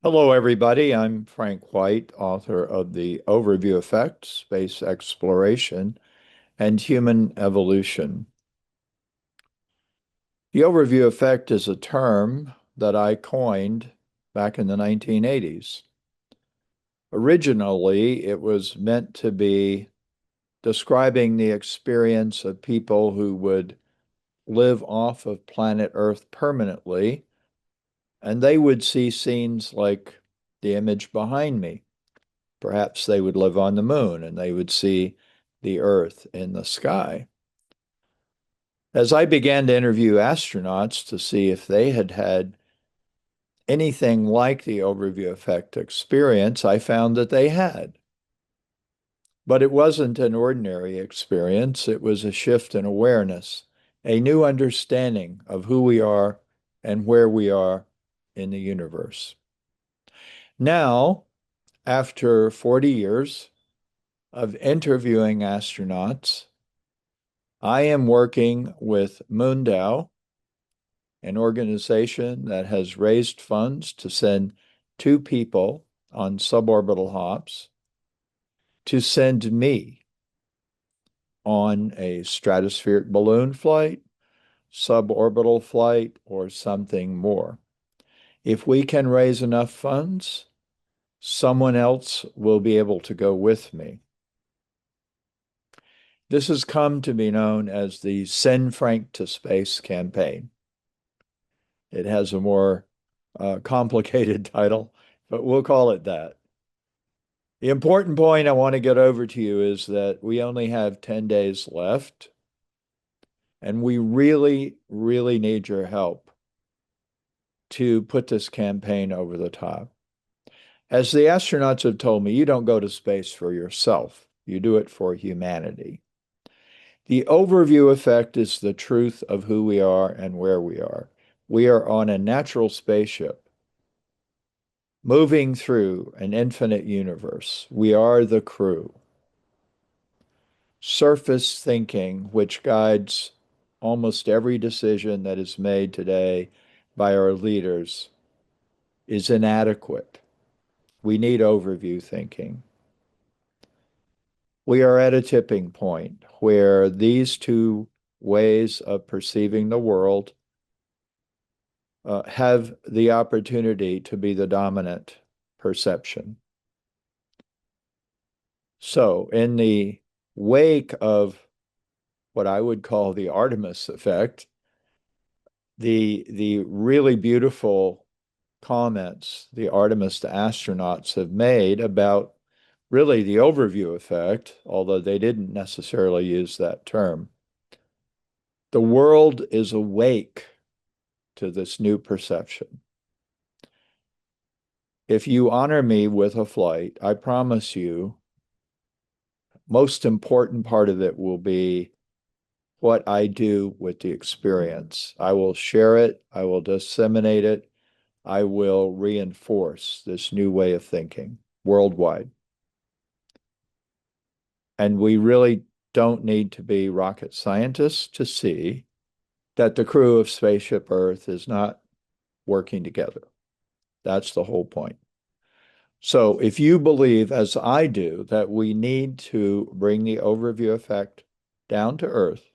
Hello, everybody. I'm Frank White, author of The Overview Effect, Space Exploration, and Human Evolution. The overview effect is a term that I coined back in the 1980s. Originally, it was meant to be describing the experience of people who would live off of planet Earth permanently, and they would see scenes like the image behind me. Perhaps they would live on the moon and they would see the Earth in the sky. As I began to interview astronauts to see if they had had anything like the overview effect experience, I found that they had. But it wasn't an ordinary experience, it was a shift in awareness, a new understanding of who we are and where we are in the universe. Now, after 40 years of interviewing astronauts, I am working with Moondao, an organization that has raised funds to send two people on suborbital hops to send me on a stratospheric balloon flight, suborbital flight, or something more. If we can raise enough funds, someone else will be able to go with me. This has come to be known as the Send Frank to Space campaign. It has a more complicated title, but we'll call it that. The important point I want to get over to you is that we only have 10 days left, and we really, really need your help to put this campaign over the top. As the astronauts have told me, you don't go to space for yourself, you do it for humanity. The overview effect is the truth of who we are and where we are. We are on a natural spaceship moving through an infinite universe. We are the crew. Surface thinking, which guides almost every decision that is made today by our leaders, is inadequate. We need overview thinking. We are at a tipping point where these two ways of perceiving the world have the opportunity to be the dominant perception. So, in the wake of what I would call the Artemis effect, the really beautiful comments the Artemis astronauts have made about really the overview effect, although they didn't necessarily use that term. The world is awake to this new perception. If you honor me with a flight, I promise you, most important part of it will be what I do with the experience. I will share it, I will disseminate it, I will reinforce this new way of thinking worldwide. And we really don't need to be rocket scientists to see that the crew of Spaceship Earth is not working together. That's the whole point. So if you believe, as I do, that we need to bring the overview effect down to Earth,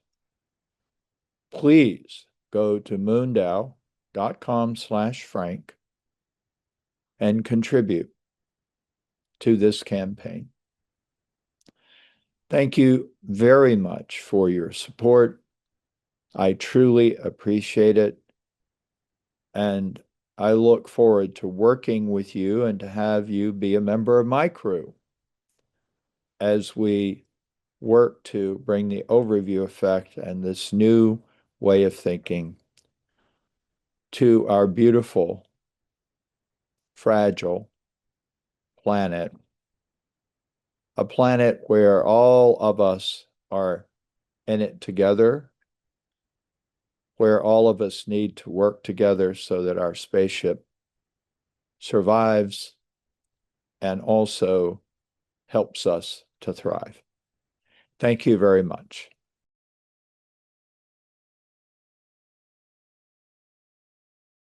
please go to moondao.com/Frank and contribute to this campaign. Thank you very much for your support. I truly appreciate it. And I look forward to working with you and to have you be a member of my crew as we work to bring the overview effect and this new way of thinking to our beautiful, fragile planet, a planet where all of us are in it together, where all of us need to work together so that our spaceship survives and also helps us to thrive. Thank you very much.